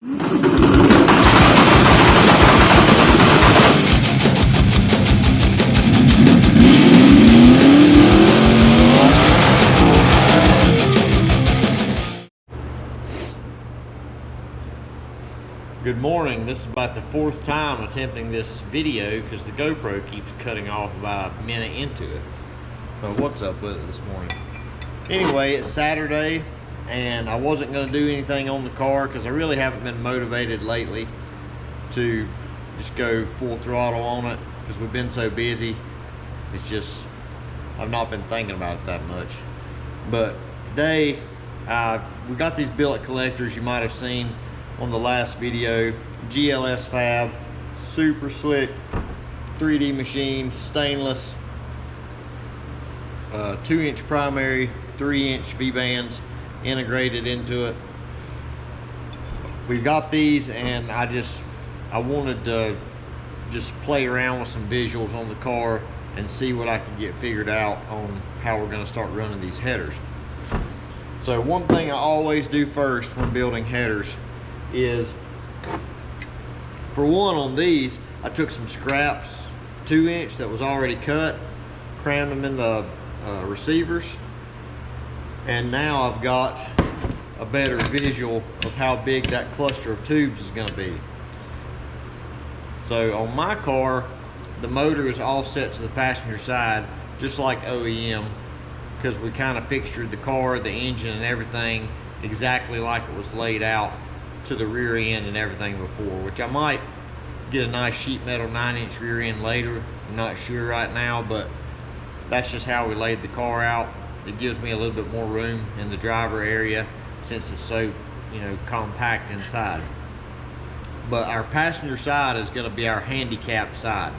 Good morning. This is about the fourth time attempting this video because the GoPro keeps cutting off about a minute into it. But what's up with it this morning? Anyway, it's Saturday and I wasn't going to do anything on the car because I really haven't been motivated lately to just go full throttle on it because we've been so busy. It's just, I've not been thinking about it that much. But today, we got these billet collectors you might have seen on the last video. GLS fab, super slick 3D machine, stainless, 2-inch primary, 3-inch V-bands integrated into it. We've got these and I wanted to just play around with some visuals on the car and see what I could get figured out on how we're going to start running these headers. So one thing I always do first when building headers is, for one, on these I took some scraps, 2-inch that was already cut, crammed them in the receivers, and now I've got a better visual of how big that cluster of tubes is going to be. So on my car, the motor is all set to the passenger side just like OEM, because we kind of fixtured the car, the engine and everything exactly like it was laid out to the rear end and everything before, which I might get a nice sheet metal 9-inch rear end later. I'm not sure right now, but that's just how we laid the car out. It gives me a little bit more room in the driver area since it's so, compact inside. But our passenger side is going to be our handicapped side.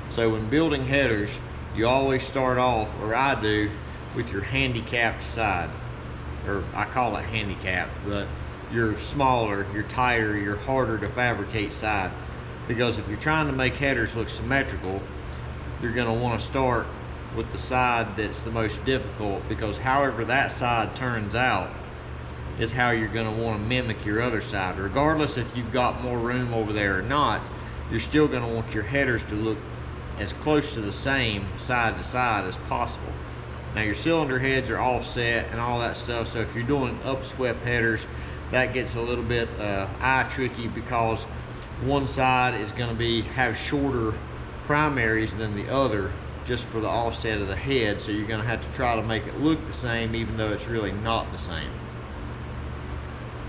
So when building headers, you always start off, or I do, with your handicapped side, or I call it handicapped, but your smaller, your tighter, your harder to fabricate side. Because if you're trying to make headers look symmetrical, you're going to want to start with the side that's the most difficult, because however that side turns out is how you're going to want to mimic your other side. Regardless if you've got more room over there or not, you're still going to want your headers to look as close to the same side to side as possible. Now your cylinder heads are offset and all that stuff, so if you're doing upswept headers, that gets a little bit eye tricky, because one side is going to have shorter primaries than the other just for the offset of the head, so you're going to have to try to make it look the same even though it's really not the same.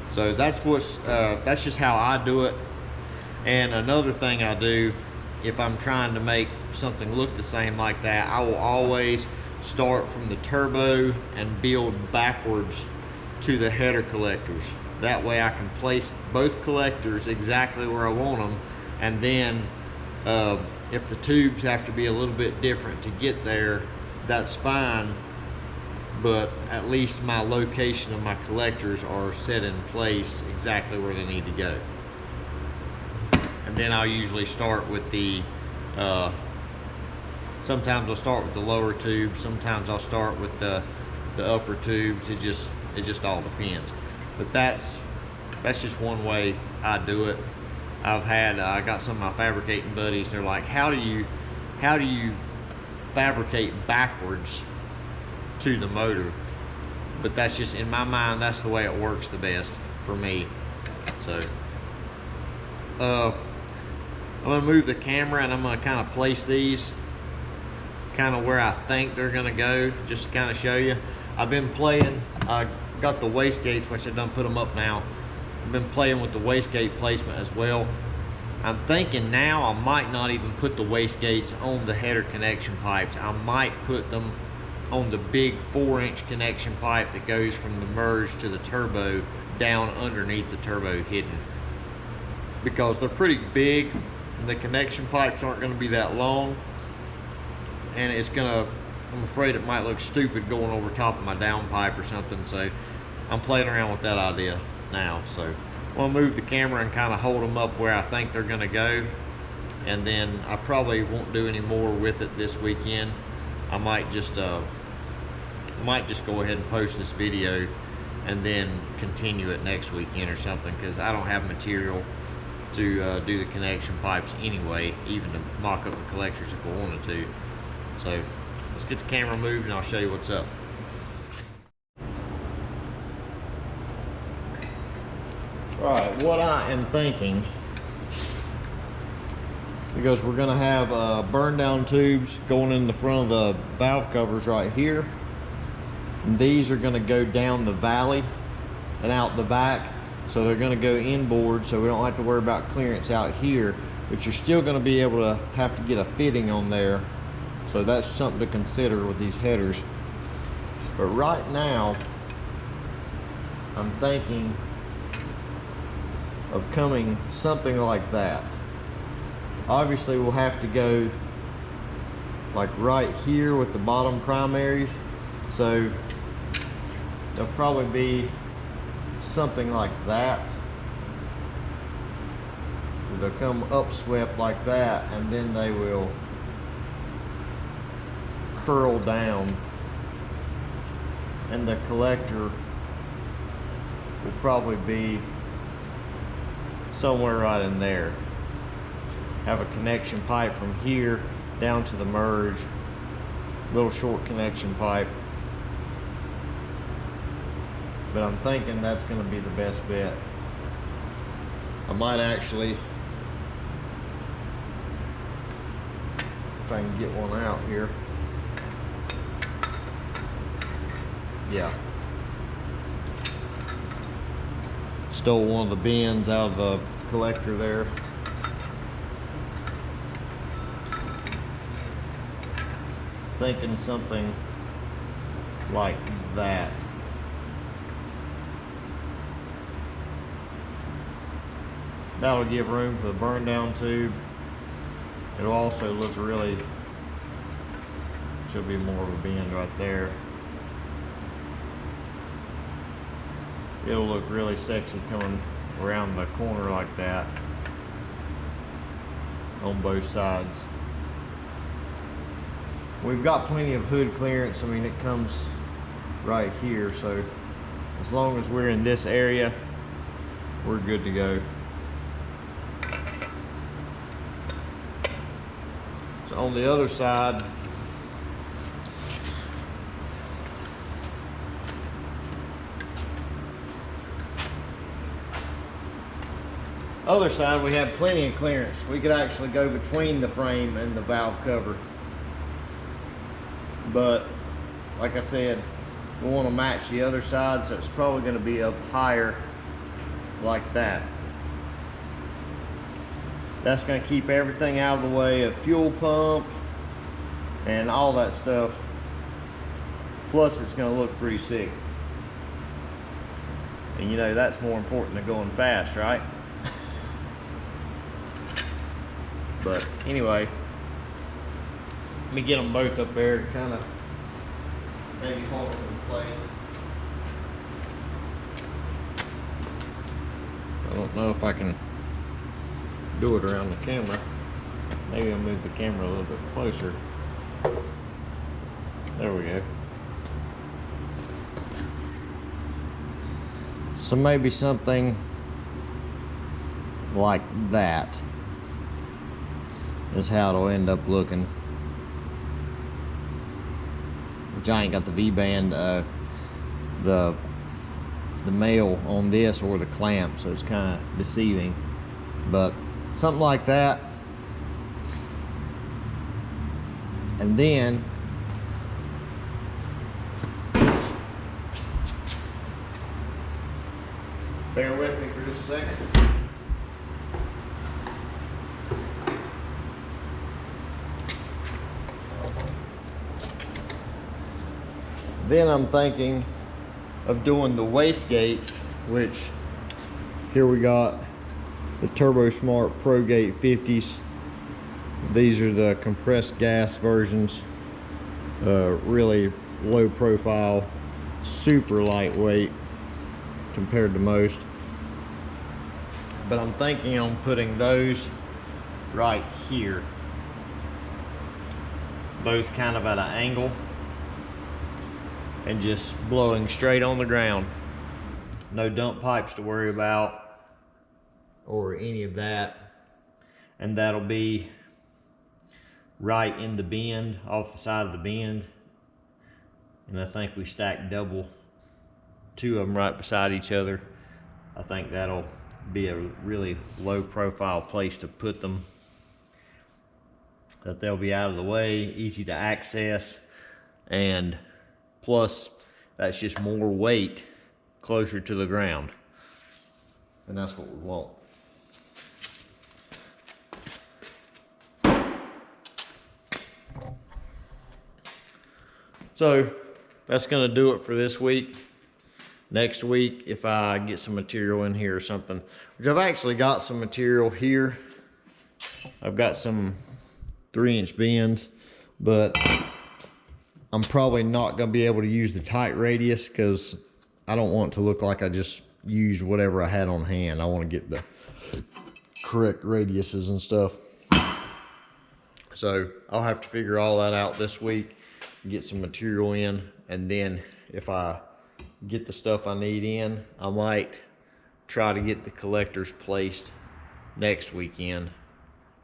So that's just how I do it. And another thing I do, if I'm trying to make something look the same like that, I will always start from the turbo and build backwards to the header collectors. That way I can place both collectors exactly where I want them, and then if the tubes have to be a little bit different to get there, that's fine, but at least my location of my collectors are set in place exactly where they need to go. And then I'll usually start with the sometimes I'll start with the lower tubes, sometimes I'll start with the upper tubes. It just all depends. But that's just one way I do it. I got some of my fabricating buddies, they're like, how do you fabricate backwards to the motor? But that's just, in my mind, that's the way it works the best for me. So I'm gonna move the camera and I'm gonna kind of place these kind of where I think they're gonna go, just to kind of show you. I've been playing, I got the wastegates, which I done put them up now. I've been playing with the wastegate placement as well. I'm thinking now I might not even put the wastegates on the header connection pipes. I might put them on the big 4-inch connection pipe that goes from the merge to the turbo down underneath the turbo hidden, because they're pretty big and the connection pipes aren't going to be that long, and I'm afraid it might look stupid going over top of my downpipe or something. So I'm playing around with that idea now. So I'm gonna move the camera and kind of hold them up where I think they're gonna go, and then I probably won't do any more with it this weekend. I might just go ahead and post this video and then continue it next weekend or something, because I don't have material to do the connection pipes anyway, even to mock up the collectors if I wanted to. So let's get the camera moved and I'll show you what's up. Alright, what I am thinking, because we're going to have burn down tubes going in the front of the valve covers right here. And these are going to go down the valley and out the back. So they're going to go inboard, so we don't have to worry about clearance out here. But you're still going to be able to have to get a fitting on there. So that's something to consider with these headers. But right now, I'm thinking of coming something like that. Obviously we'll have to go like right here with the bottom primaries, so there'll probably be something like that. So they'll come upswept like that, and then they will curl down, and the collector will probably be somewhere right in there. Have a connection pipe from here down to the merge, little short connection pipe. But I'm thinking that's going to be the best bet. I might actually, if I can get one out here. Yeah. Stole one of the bins out of the collector there. Thinking something like that. That'll give room for the burn down tube. It'll also look really, should be more of a bend right there. It'll look really sexy coming around the corner like that on both sides. We've got plenty of hood clearance. I mean, it comes right here, so as long as we're in this area, we're good to go. So on the other side, we have plenty of clearance. We could actually go between the frame and the valve cover. But like I said, we want to match the other side, so it's probably going to be up higher like that. That's going to keep everything out of the way of fuel pump and all that stuff. Plus it's going to look pretty sick. And you know, that's more important than going fast, right? But anyway, let me get them both up there, kind of maybe hold them in place. I don't know if I can do it around the camera. Maybe I'll move the camera a little bit closer. There we go. So maybe something like that is how it'll end up looking. Which I ain't got the V-band, the male on this or the clamp, so it's kind of deceiving. But something like that. And then bear with me for just a second. Then I'm thinking of doing the wastegates, which here we got the Turbo Smart Pro Gate 50s. These are the compressed gas versions, really low profile, super lightweight compared to most. But I'm thinking on putting those right here, both kind of at an angle, and just blowing straight on the ground. no dump pipes to worry about or any of that. And that'll be right in the bend, off the side of the bend. And I think we stacked double, 2 of them right beside each other. I think that'll be a really low profile place to put them, that they'll be out of the way, easy to access, and plus that's just more weight closer to the ground, and that's what we want. So that's gonna do it for this week. Next week, if I get some material in here or something, which I've actually got some material here. I've got some 3-inch bends, but I'm probably not gonna be able to use the tight radius because I don't want it to look like I just used whatever I had on hand. I want to get the correct radiuses and stuff. So I'll have to figure all that out this week, get some material in, and then if I get the stuff I need in, I might try to get the collectors placed next weekend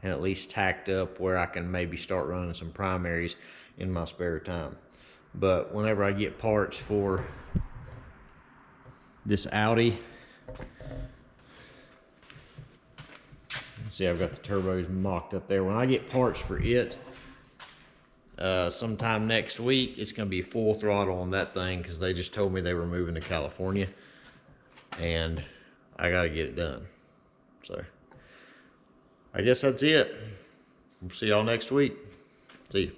and at least tacked up where I can maybe start running some primaries in my spare time. But whenever I get parts for this Audi, see, I've got the turbos mocked up there. When I get parts for it, sometime next week, it's gonna be full throttle on that thing because they just told me they were moving to California and I gotta get it done. So I guess that's it. We'll see y'all next week. See you.